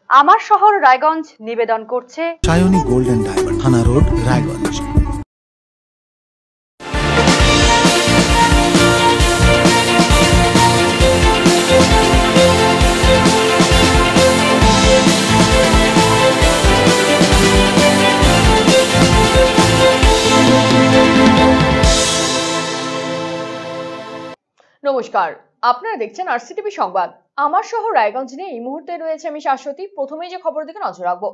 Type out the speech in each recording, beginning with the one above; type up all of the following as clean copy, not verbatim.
আমার শহর রায়গঞ্জ নিবেদন করছে সায়নী গোল্ড এন্ড ডায়মন্ড, থানা রোড, রায়গঞ্জ। নমস্কার, আপনারা দেখছেন আরসিটিভি সংবাদ। আমার শহর রায়গঞ্জ নিয়ে এই মুহূর্তে রয়েছে আমি শাশ্বতী। প্রথমেই যে খবরের দিকে নজর রাখবো,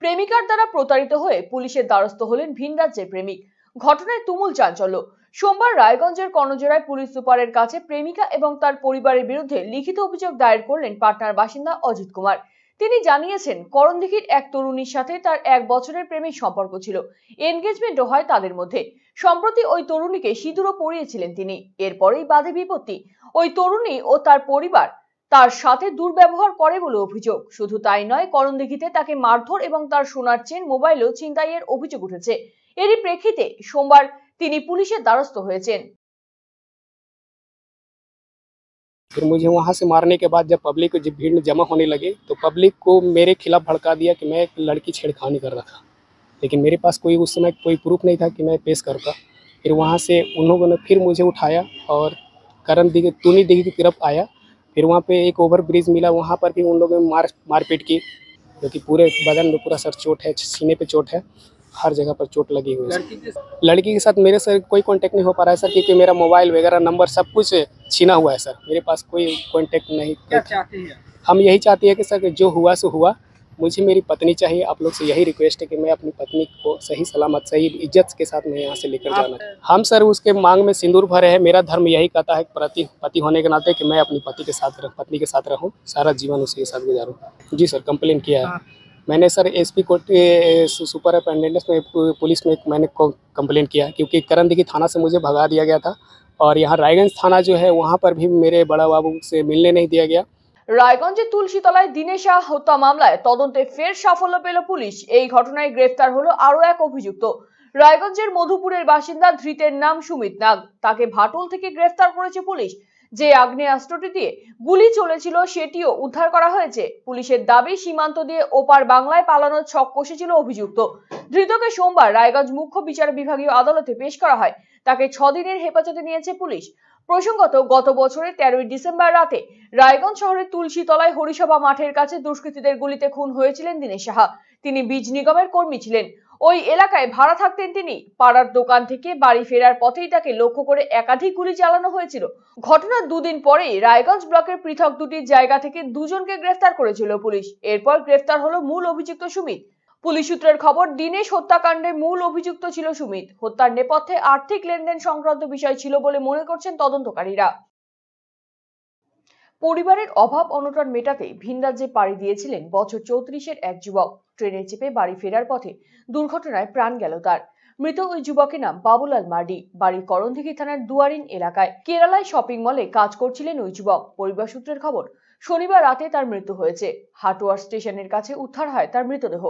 প্রেমিকার দ্বারা প্রতারিত হয়ে পুলিশের দ্বারস্থ হলেন ভিন রাজ্যের প্রেমিক। ঘটনায় তুমুল চাঞ্চল্য। সোমবার রায়গঞ্জের কর্ণজোড়ায় পুলিশ সুপারের কাছে প্রেমিকা এবং তার পরিবারের বিরুদ্ধে লিখিত অভিযোগ দায়ের করলেন পাটনার বাসিন্দা অজিত কুমার। তিনি জানিয়েছেন, করণদিঘির এক তরুণীর সাথে তার 1 বছরের প্রেমের সম্পর্ক ছিল। এনগেজমেন্টও হয় তাদের মধ্যে। সম্প্রতি ওই তরুণীকে সিঁদুরও পরিয়েছিলেন তিনি। এরপরেই বাধে বিপত্তি। ওই তরুণী ও তার পরিবার তার সাথে দুর্ব্যবহার করে বলে অভিযোগ। শুধু তাই নয়, করণদিঘিতে তাকে মারধর এবং তার সোনার চেন, মোবাইলও ছিনতাইয়ের অভিযোগ উঠেছে। এরই প্রেক্ষিতে সোমবার তিনি পুলিশের দ্বারস্থ হয়েছেন। फिर मुझे वहाँ से मारने के बाद जब पब्लिक जब भीड़ जमा होने लगे तो पब्लिक को मेरे खिलाफ भड़का दिया कि मैं एक लड़की छेड़खानी कर रहा था, लेकिन मेरे पास कोई उस समय कोई प्रूफ नहीं था कि मैं पेश करता। फिर वहाँ से उन लोगों ने फिर मुझे उठाया और तूनी दिघी की तरफ आया। फिर वहाँ पे एक ओवर ब्रिज मिला, वहाँ पर भी उन लोगों ने मारपीट की, जो कि पूरे बदन में पूरा सर चोट है, सीने पे चोट है, हर जगह पर चोट लगी हुई है। लड़की के साथ मेरे सर कोई कांटेक्ट नहीं हो पा रहा है सर, क्योंकि मेरा मोबाइल वगैरह नंबर सब कुछ छीना हुआ है सर। मेरे पास कोई कांटेक्ट नहीं। क्या चाहते हैं? हम यही चाहते हैं कि सर जो हुआ सो हुआ, मुझे मेरी पत्नी चाहिए। आप लोग से यही रिक्वेस्ट है कि मैं अपनी पत्नी को सही सलामत, सही इज्जत के साथ मैं यहाँ से लेकर जाना। हम सर उसके मांग में सिंदूर भरे हैं। मेरा धर्म यही कहता है पति होने के नाते कि मैं अपनी पत्नी के साथ रहूँ, सारा जीवन उसी के साथ गुजारूँ। जी सर, कंप्लेन किया है मैंने सर। एसपी कोर्ट सुपरिटेंडेंट में पुलिस में मैंने कंप्लेन किया, क्योंकि करणदिघी थाना से मुझे भगा दिया गया था और यहाँ रायगंज थाना जो है वहाँ पर भी मेरे बड़ा बाबू से मिलने नहीं दिया गया। রায়গঞ্জের তুলসীতলায় দিনেশ শাহ হত্যা মামলায় তদন্তে ফের সাফল্য পেল পুলিশ। এই ঘটনায় গ্রেফতার হলো আরো এক অভিযুক্ত। রায়গঞ্জের মধুপুরের বাসিন্দা ধৃতের নাম সুমিত নাগ। তাকে ভাটল থেকে গ্রেফতার করেছে পুলিশ। যে আগ্নেয়াস্ত্রটি দিয়ে গুলি চলেছিল সেটিও উদ্ধার করা হয়েছে। পুলিশের দাবি, সীমান্ত দিয়ে ওপার বাংলায় পালানোর ছক কষেছিল অভিযুক্ত। ধৃতকে সোমবার রায়গঞ্জ মুখ্য বিচার বিভাগীয় আদালতে পেশ করা হয়। তাকে 6 দিনের হেফাজতে নিয়েছে পুলিশ। প্রসঙ্গত, গত বছরের 13ই ডিসেম্বর রাতে রায়গঞ্জ শহরের তুলসীতলায় হরিসভা মাঠের কাছে দুষ্কৃতীদের গুলিতে খুন হয়েছিলেন দিনেশ সাহা। তিনি বীজ নিগমের কর্মী ছিলেন। ওই এলাকায় ভাড়া থাকতেন তিনি। পাড়ার দোকান থেকে বাড়ি ফেরার পথেই তাকে লক্ষ্য করে একাধিক গুলি চালানো হয়েছিল। ঘটনার 2 দিন পরেই রায়গঞ্জ ব্লকের পৃথক 2টি জায়গা থেকে 2 জনকে গ্রেফতার করেছিল পুলিশ। এরপর গ্রেফতার হলো মূল অভিযুক্ত সুমিত। পুলিশ সূত্রের খবর, দিনেশ হত্যাকাণ্ডে মূল অভিযুক্ত ছিল সুমিত। হত্যার নেপথ্যে আর্থিক লেনদেন সংক্রান্ত বিষয় ছিল বলে মনে করছেন তদন্তকারীরা। পরিবারের অভাব অনটন মেটাতে ভিন রাজ্যে পাড়ি দিয়েছিলেন বছর 34-এর এক যুবক। ট্রেনে চেপে বাড়ি ফেরার পথে দুর্ঘটনায় প্রাণ গেল তার। মৃত ওই যুবকের নাম বাবুলাল মার্ডি। বাড়ি করণদিঘি থানার দুয়ারিন এলাকায়। কেরালায় শপিং মলে কাজ করছিলেন ওই যুবক। পরিবার সূত্রের খবর, শনিবার রাতে তার মৃত্যু হয়েছে। হাটুয়ার স্টেশনের কাছে উদ্ধার হয় তার মৃতদেহ।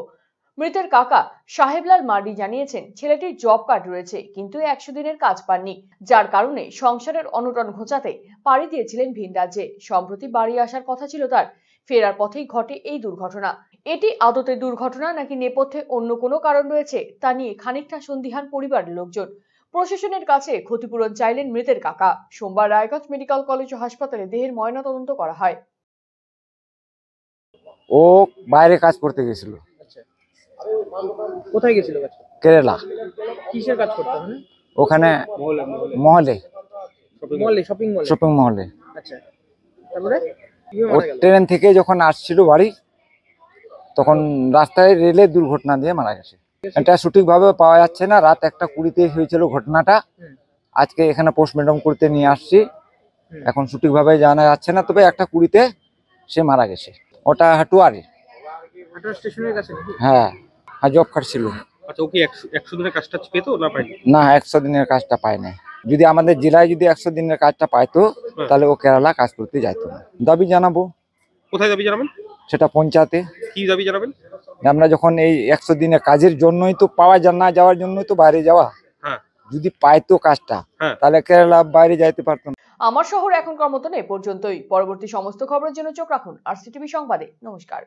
মৃতের কাকা সাহেবলাল মার্ডি জানিয়েছেন, ছেলেটির জব কার্ড রয়েছে, কিন্তু 100 দিনের কাজ পাননি, যার কারণে সংসারের অনটন ঘোচাতে পাড়ি দিয়েছিলেন ভিন রাজ্যে। সম্প্রতি বাড়ি আসার কথা ছিল তার। ফেরার পথেই ঘটে এই দুর্ঘটনা। এটি আদতে দুর্ঘটনা নাকি নেপথ্যে অন্য কোনো কারণ রয়েছে তা নিয়ে খানিকটা সন্দিহান পরিবারের লোকজন। প্রশাসনের কাছে ক্ষতিপূরণ চাইলেন মৃতের কাকা। সোমবার রায়গঞ্জ মেডিকেল কলেজ ও হাসপাতালে দেহের ময়নাতদন্ত করা হয়। ও বাইরে কাজ করতে গেছিল। কোথায় গেছিল? কেরালা। কিসের কাজ করতে? মানে ওখানে মহলে, শপিং মহলে। আচ্ছা, তারপরে ও ট্রেন থেকে যখন আসছিল বাড়ি, তখন রাস্তায় রেলের দুর্ঘটনা দিয়ে মারা গেছে। এটা সঠিকভাবে পাওয়া যাচ্ছে না। রাত 1:20 হয়েছিল ঘটনাটা। আজকে এখানে পোস্টমর্টম করতে নিয়ে আসছি। এখন সঠিকভাবে জানা যাচ্ছে না, তবে 1:20 সে মারা গেছে। ওটা হাটুয়ারি স্টেশনের কাছে। হ্যাঁ, জব কার্ড ছিল। আচ্ছা, ও কি 100 দিনের কাজটা পেতো না পায়নি? না, 100 দিনের কাজটা পায় না। যদি আমাদের জেলায় যদি 100 দিনের কাজটা পাইতো, তাহলে ও কেরালা কাজ করতে যাইতো না। দাবি জানাবো। কোথায় দাবি জানাবেন? সেটা পঞ্চায়েতে। কি দাবি জানাবেন? আমরা যখন এই 100 দিনের কাজের জন্যই তো পাওয়া না যাওয়ার জন্যই তো বাইরে যাওয়া। যদি পাইতো কাজটা, তাহলে কেরালা বাইরে যাইতে পারতো না। আমার শহর এখনকার মতন এ পর্যন্তই। পরবর্তী সমস্ত খবরের জন্য চোখ রাখুন আরসিটিভি সংবাদে। নমস্কার।